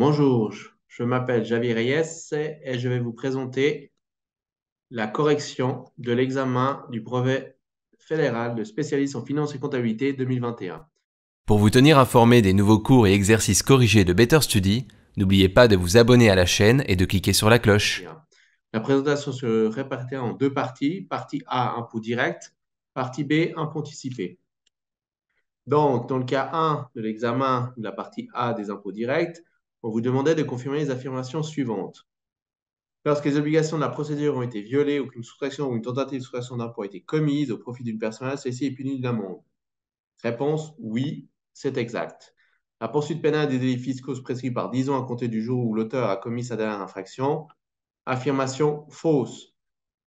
Bonjour, je m'appelle Javier Reyes et je vais vous présenter la correction de l'examen du brevet fédéral de spécialiste en finance et comptabilité 2021. Pour vous tenir informé des nouveaux cours et exercices corrigés de Better Study, n'oubliez pas de vous abonner à la chaîne et de cliquer sur la cloche. La présentation se répartira en deux parties. Partie A, impôt direct. Partie B, impôt anticipé. Donc, dans le cas 1 de l'examen de la partie A des impôts directs, on vous demandait de confirmer les affirmations suivantes. Lorsque les obligations de la procédure ont été violées ou qu'une soustraction ou une tentative de soustraction d'impôt a été commise au profit d'une personne, celle-ci est punie d'une amende. Réponse, oui, c'est exact. La poursuite pénale des délits fiscaux se prescrit par 10 ans à compter du jour où l'auteur a commis sa dernière infraction. Affirmation fausse.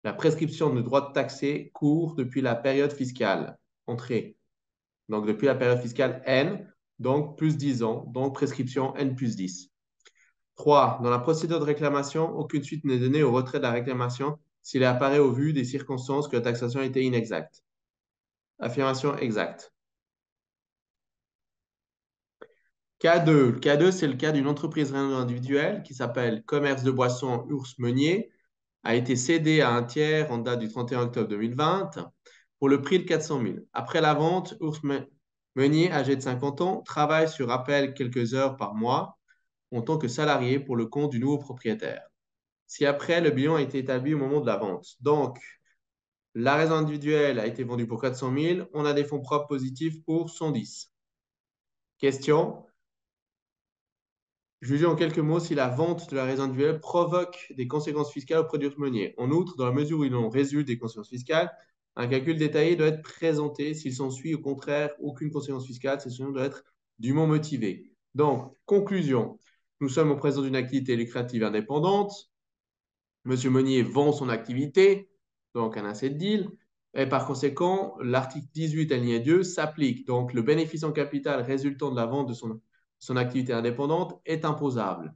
La prescription de droit de taxer court depuis la période fiscale. Entrée. Donc depuis la période fiscale N, donc plus 10 ans, donc prescription N plus 10. 3. Dans la procédure de réclamation, aucune suite n'est donnée au retrait de la réclamation s'il apparaît au vu des circonstances que la taxation était inexacte. Affirmation exacte. Cas 2. Le cas 2, c'est le cas d'une entreprise individuelle qui s'appelle Commerce de Boissons Ours Meunier, a été cédée à un tiers en date du 31 octobre 2020 pour le prix de 400 000. Après la vente, Ours Meunier, âgé de 50 ans, travaille sur appel quelques heures par mois en tant que salarié pour le compte du nouveau propriétaire. Si après, le bilan a été établi au moment de la vente. Donc, la raison individuelle a été vendue pour 400 000, on a des fonds propres positifs pour 110. Question. Jugez en quelques mots si la vente de la raison individuelle provoque des conséquences fiscales au produit meunier. En outre, dans la mesure où il en résulte des conséquences fiscales, un calcul détaillé doit être présenté. S'il s'ensuit au contraire aucune conséquence fiscale, cette solution doit être dûment motivée. Donc, conclusion. Nous sommes en présence d'une activité lucrative indépendante. Monsieur Meunier vend son activité, donc un asset deal, et par conséquent, l'article 18 alinéa 2 s'applique. Donc, le bénéfice en capital résultant de la vente de son activité indépendante est imposable.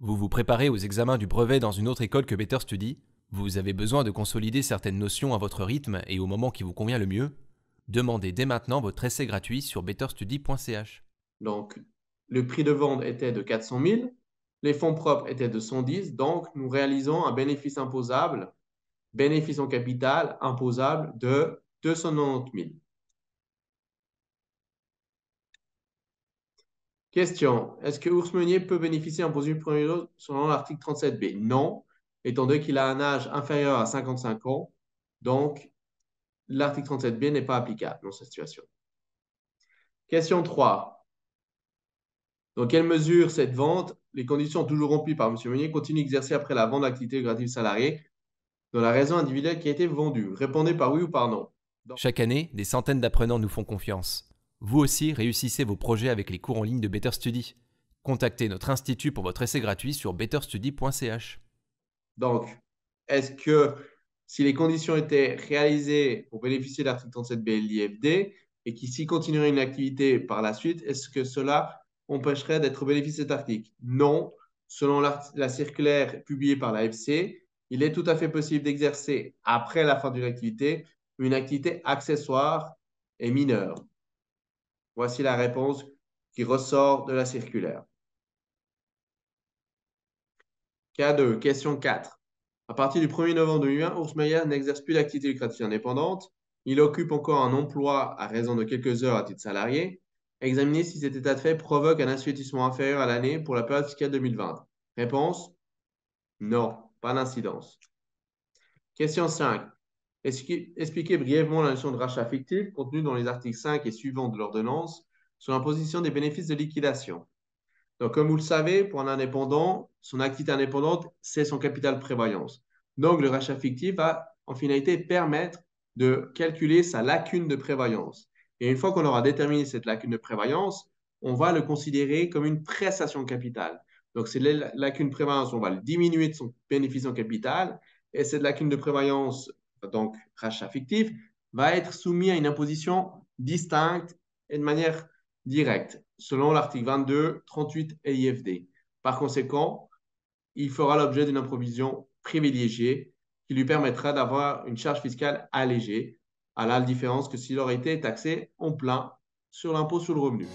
Vous vous préparez aux examens du brevet dans une autre école que Better Study. Vous avez besoin de consolider certaines notions à votre rythme et au moment qui vous convient le mieux. Demandez dès maintenant votre essai gratuit sur betterstudy.ch. Donc, le prix de vente était de 400 000, les fonds propres étaient de 110, donc nous réalisons un bénéfice imposable, bénéfice en capital imposable de 290 000. Question. Est-ce que Ours Meunier peut bénéficier d'un poursuivi premier degré selon l'article 37b? Non, étant donné qu'il a un âge inférieur à 55 ans. Donc, l'article 37b n'est pas applicable dans cette situation. Question 3. Dans quelle mesure cette vente, les conditions toujours remplies par M. Meunier, continue d'exercer après la vente d'activité gratuite salariée dans la raison individuelle qui a été vendue? Répondez par oui ou par non. Chaque année, des centaines d'apprenants nous font confiance. Vous aussi réussissez vos projets avec les cours en ligne de Better Study. Contactez notre institut pour votre essai gratuit sur betterstudy.ch. Donc, est-ce que si les conditions étaient réalisées pour bénéficier de l'article 37b de l'IFD et qui s'y continuerait une activité par la suite, est-ce que cela empêcherait d'être au bénéfice de cet article? Non. Selon la circulaire publiée par l'AFC, il est tout à fait possible d'exercer après la fin d'une activité une activité accessoire et mineure. Voici la réponse qui ressort de la circulaire. Cas 2, question 4. À partir du 1er novembre 2020, Urs Meier n'exerce plus d'activité lucrative indépendante. Il occupe encore un emploi à raison de quelques heures à titre salarié. Examiner si cet état de fait provoque un assujettissement inférieur à l'année pour la période fiscale 2020. Réponse, non, pas d'incidence. Question 5. Expliquez brièvement la notion de rachat fictif contenue dans les articles 5 et suivants de l'ordonnance sur l'imposition des bénéfices de liquidation. Donc, comme vous le savez, pour un indépendant, son activité indépendante, c'est son capital prévoyance. Donc, le rachat fictif va en finalité permettre de calculer sa lacune de prévoyance. Et une fois qu'on aura déterminé cette lacune de prévoyance, on va le considérer comme une prestation de capital. Donc, cette lacune de prévoyance, on va le diminuer de son bénéfice en capital. Et cette lacune de prévoyance, donc rachat fictif, va être soumise à une imposition distincte et de manière directe, selon l'article 22, 38 et IFD. Par conséquent, il fera l'objet d'une imposition privilégiée qui lui permettra d'avoir une charge fiscale allégée, à la différence que s'il aurait été taxé en plein sur l'impôt sur le revenu.